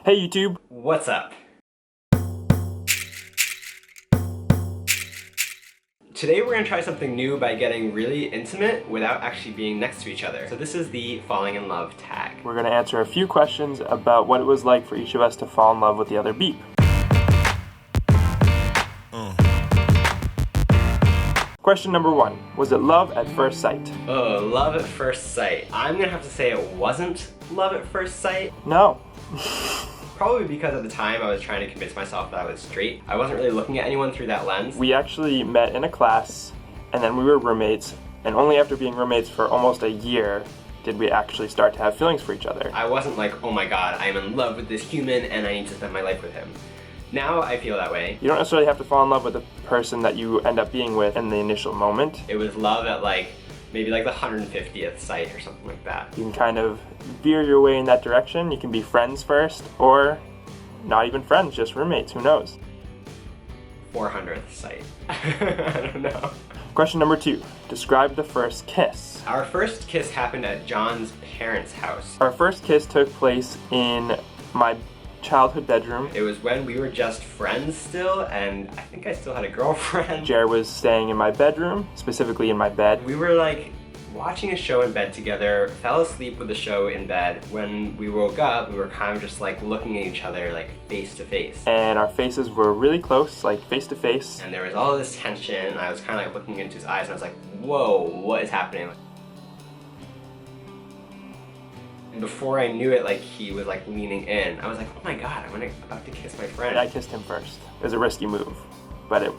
Hey YouTube! What's up? Today we're going to try something new by getting really intimate without actually being next to each other. So this is the falling in love tag. We're going to answer a few questions about what it was like for each of us to fall in love with the other Beep. Question number 1. Was it love at first sight? Oh, love at first sight. I'm going to have to say it wasn't love at first sight. No. Probably because at the time I was trying to convince myself that I was straight. I wasn't really looking at anyone through that lens. We actually met in a class, and then we were roommates, and only after being roommates for almost a year did we actually start to have feelings for each other. I wasn't like, oh my god, I'm in love with this human and I need to spend my life with him. Now I feel that way. You don't necessarily have to fall in love with the person that you end up being with in the initial moment. It was love at maybe the 150th sight or something like that. You can kind of veer your way in that direction. You can be friends first, or not even friends, just roommates, who knows? 400th sight. I don't know. Question number 2. Describe the first kiss. Our first kiss happened at John's parents' house. Our first kiss took place in my childhood bedroom. It was when we were just friends still, and I think I still had a girlfriend. Jer was staying in my bedroom, specifically in my bed. We were watching a show in bed together, fell asleep with the show in bed. When we woke up, we were kind of just looking at each other face to face. And our faces were really close, face to face. And there was all this tension, and I was kind of looking into his eyes, and I was like, whoa, what is happening? And before I knew it, he was leaning in. I was like, oh my god, I'm about to kiss my friend. I kissed him first. It was a risky move, but it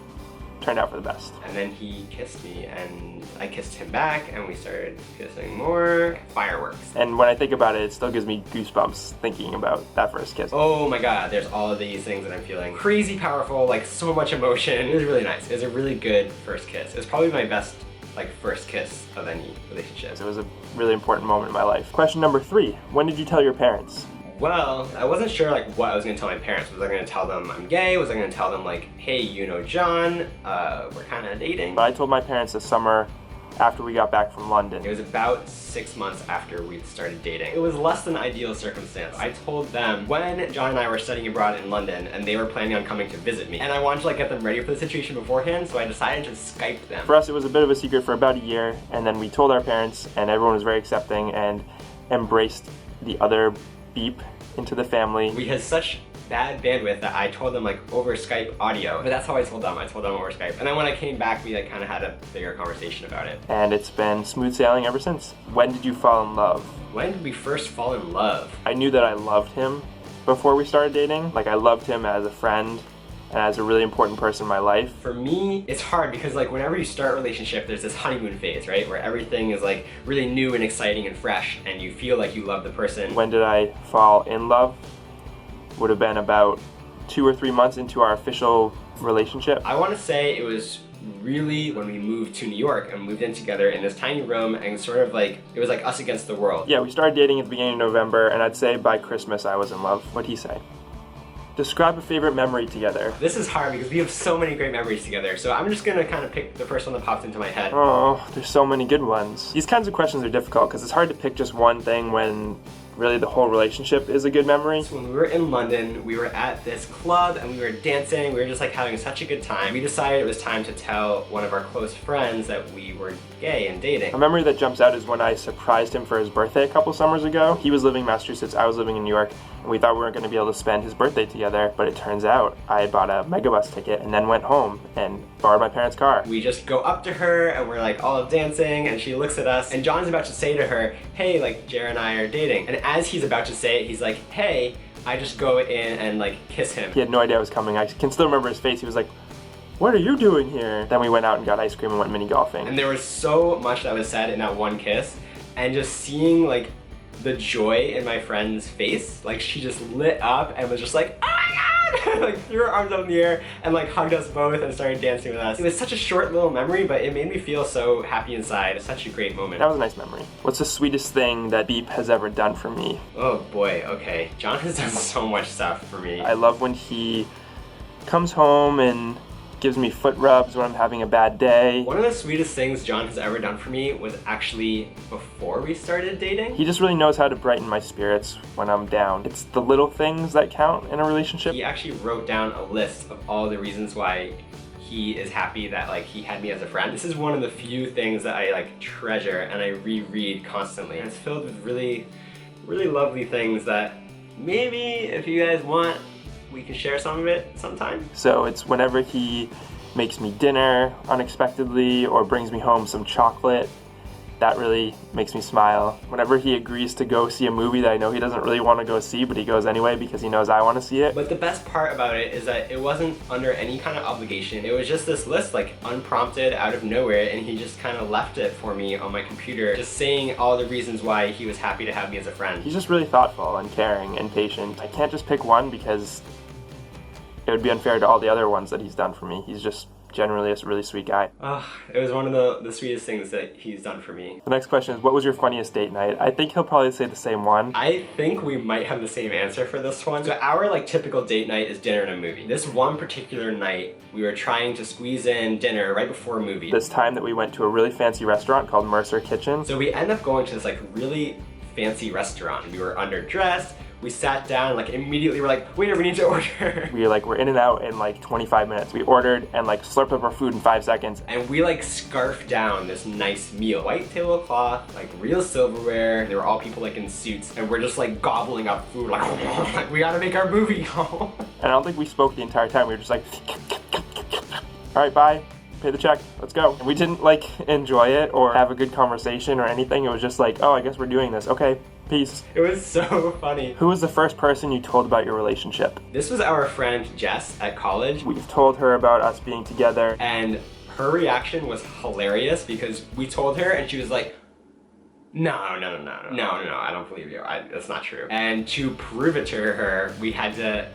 turned out for the best. And then he kissed me, and I kissed him back, and we started kissing more. Fireworks. And when I think about it, it still gives me goosebumps thinking about that first kiss. Oh my god, there's all of these things that I'm feeling. Crazy powerful, so much emotion. It was really nice. It was a really good first kiss. It was probably my best first kiss of any relationship. It was a really important moment in my life. Question number 3. When did you tell your parents? Well, I wasn't sure what I was going to tell my parents. Was I going to tell them I'm gay? Was I going to tell them hey, you know John, we're kind of dating? But I told my parents this summer after we got back from London. It was about 6 months after we started dating. It was less than ideal circumstance. I told them when John and I were studying abroad in London and they were planning on coming to visit me. And I wanted to get them ready for the situation beforehand, so I decided to Skype them. For us, it was a bit of a secret for about a year, and then we told our parents, and everyone was very accepting and embraced the other Beep into the family. We had such bad bandwidth that I told them over Skype audio, but that's how I told them. I told them over Skype. And then when I came back, we kind of had a bigger conversation about it. And it's been smooth sailing ever since. When did you fall in love? When did we first fall in love? I knew that I loved him before we started dating. I loved him as a friend and as a really important person in my life. For me, it's hard because whenever you start a relationship, there's this honeymoon phase, right? Where everything is really new and exciting and fresh, and you feel you love the person. When did I fall in love? Would have been about 2 or 3 months into our official relationship. I want to say it was really when we moved to New York and moved in together in this tiny room, and sort of it was us against the world. Yeah, we started dating at the beginning of November, and I'd say by Christmas I was in love. What'd he say? Describe a favorite memory together. This is hard because we have so many great memories together, so I'm just gonna kind of pick the first one that popped into my head. Oh, there's so many good ones. These kinds of questions are difficult because it's hard to pick just one thing when really the whole relationship is a good memory. When we were in London, we were at this club and we were dancing. We were just having such a good time. We decided it was time to tell one of our close friends that we were gay and dating. A memory that jumps out is when I surprised him for his birthday a couple summers ago. He was living in Massachusetts, I was living in New York, and we thought we weren't going to be able to spend his birthday together, but it turns out I had bought a megabus ticket and then went home and borrowed my parents' car. We just go up to her and we're all dancing, and she looks at us, and John's about to say to her, hey, Jer and I are dating. And as he's about to say it, he's like, hey, I just go in and kiss him. He had no idea I was coming. I can still remember his face. He was like, what are you doing here? Then we went out and got ice cream and went mini golfing. And there was so much that was said in that one kiss, and just seeing the joy in my friend's face, she just lit up and was just oh my god! Threw her arms up in the air and hugged us both and started dancing with us. It was such a short little memory, but it made me feel so happy inside. Such a great moment. That was a nice memory. What's the sweetest thing that Beep has ever done for me? Oh boy, okay. John has done so much stuff for me. I love when he comes home and gives me foot rubs when I'm having a bad day. One of the sweetest things John has ever done for me was actually before we started dating. He just really knows how to brighten my spirits when I'm down. It's the little things that count in a relationship. He actually wrote down a list of all the reasons why he is happy that like he had me as a friend. This is one of the few things that I like treasure and I reread constantly. And it's filled with really, really lovely things that maybe if you guys want, we can share some of it sometime. So it's whenever he makes me dinner unexpectedly or brings me home some chocolate, that really makes me smile. Whenever he agrees to go see a movie that I know he doesn't really want to go see, but he goes anyway because he knows I want to see it. But the best part about it is that it wasn't under any kind of obligation. It was just this list, like unprompted, out of nowhere, and he just kind of left it for me on my computer, just saying all the reasons why he was happy to have me as a friend. He's just really thoughtful and caring and patient. I can't just pick one because it would be unfair to all the other ones that he's done for me. He's just generally a really sweet guy. It was one of the sweetest things that he's done for me. The next question is, what was your funniest date night? I think he'll probably say the same one. I think we might have the same answer for this one. So our like typical date night is dinner and a movie. This one particular night, we were trying to squeeze in dinner right before a movie. This time that we went to a really fancy restaurant called Mercer Kitchen. So we end up going to this like really fancy restaurant. We were underdressed. We sat down, like immediately we're like, waiter, we need to order. We're in and out in like 25 minutes. We ordered and like slurped up our food in 5 seconds. And we like scarfed down this nice meal. White tablecloth, like real silverware. They were all people like in suits. And we're just like gobbling up food like, like we gotta make our movie. And I don't think we spoke the entire time. We were just like, all right, bye. Pay the check, let's go. And we didn't like enjoy it or have a good conversation or anything. It was just like, oh, I guess we're doing this. Okay, peace. It was so funny. Who was the first person you told about your relationship? This was our friend Jess at college. We've told her about us being together. And her reaction was hilarious because we told her and she was like, no, I don't believe you. That's not true. And to prove it to her, we had to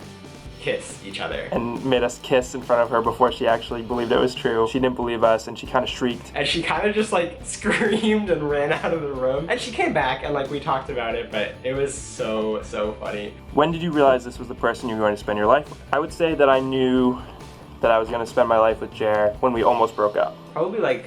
kiss each other. And made us kiss in front of her before she actually believed it was true. She didn't believe us and she kind of shrieked. And she kind of just like screamed and ran out of the room. And she came back and like we talked about it, but it was so funny. When did you realize this was the person you were going to spend your life with? I would say that I knew that I was going to spend my life with Jer when we almost broke up. Probably like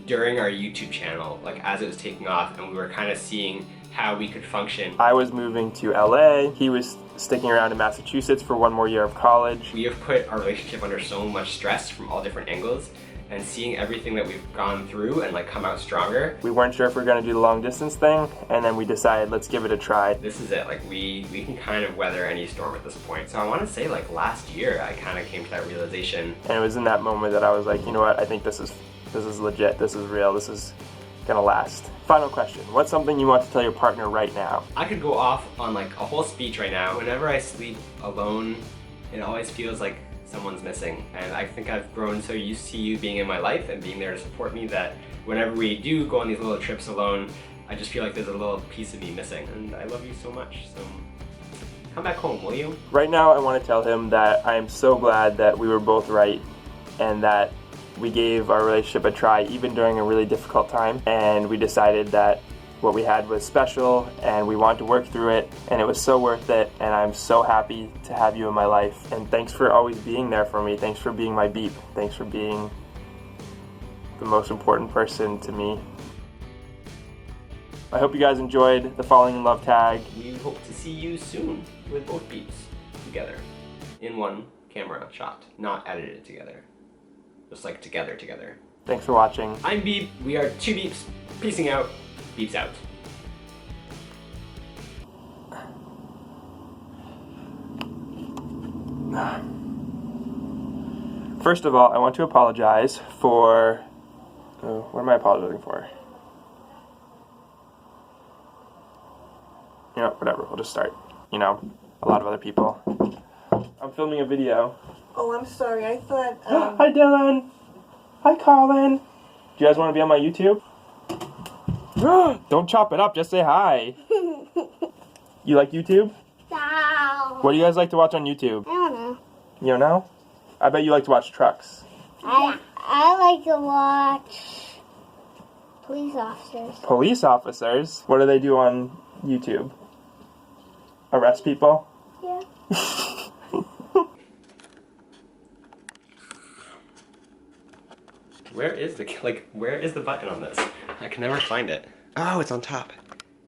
during our YouTube channel, like as it was taking off and we were kind of seeing how we could function. I was moving to LA. He was sticking around in Massachusetts for one more year of college. We have put our relationship under so much stress from all different angles, and seeing everything that we've gone through and like come out stronger. We weren't sure if we were gonna do the long distance thing, and then we decided, let's give it a try. This is it, like we can kind of weather any storm at this point. So I wanna say like last year, I kind of came to that realization. And it was in that moment that I was like, you know what, I think this is legit, this is real, this is gonna last. Final question, what's something you want to tell your partner right now? I could go off on like a whole speech right now. Whenever I sleep alone, it always feels like someone's missing. And I think I've grown so used to you being in my life and being there to support me that whenever we do go on these little trips alone, I just feel like there's a little piece of me missing. And I love you so much, so come back home, will you? Right now I want to tell him that I am so glad that we were both right and that we gave our relationship a try even during a really difficult time, and we decided that what we had was special and we wanted to work through it, and it was so worth it, and I'm so happy to have you in my life. And thanks for always being there for me. Thanks for being my beep. Thanks for being the most important person to me. I hope you guys enjoyed the Falling in Love tag. We hope to see you soon with both beeps together in one camera shot, not edited together. Just like together. Thanks for watching. I'm Beep, we are two beeps, peacing out, beeps out. First of all, I want to apologize for, what am I apologizing for? You know, whatever, we'll just start. You know, a lot of other people. I'm filming a video. Oh, I'm sorry. I thought. Hi, Dylan. Hi, Colin. Do you guys want to be on my YouTube? Don't chop it up. Just say hi. You like YouTube? No. What do you guys like to watch on YouTube? I don't know. You don't know? I bet you like to watch trucks. I like to watch police officers. Police officers? What do they do on YouTube? Arrest people? Yeah. Where is the button on this? I can never find it. Oh, it's on top.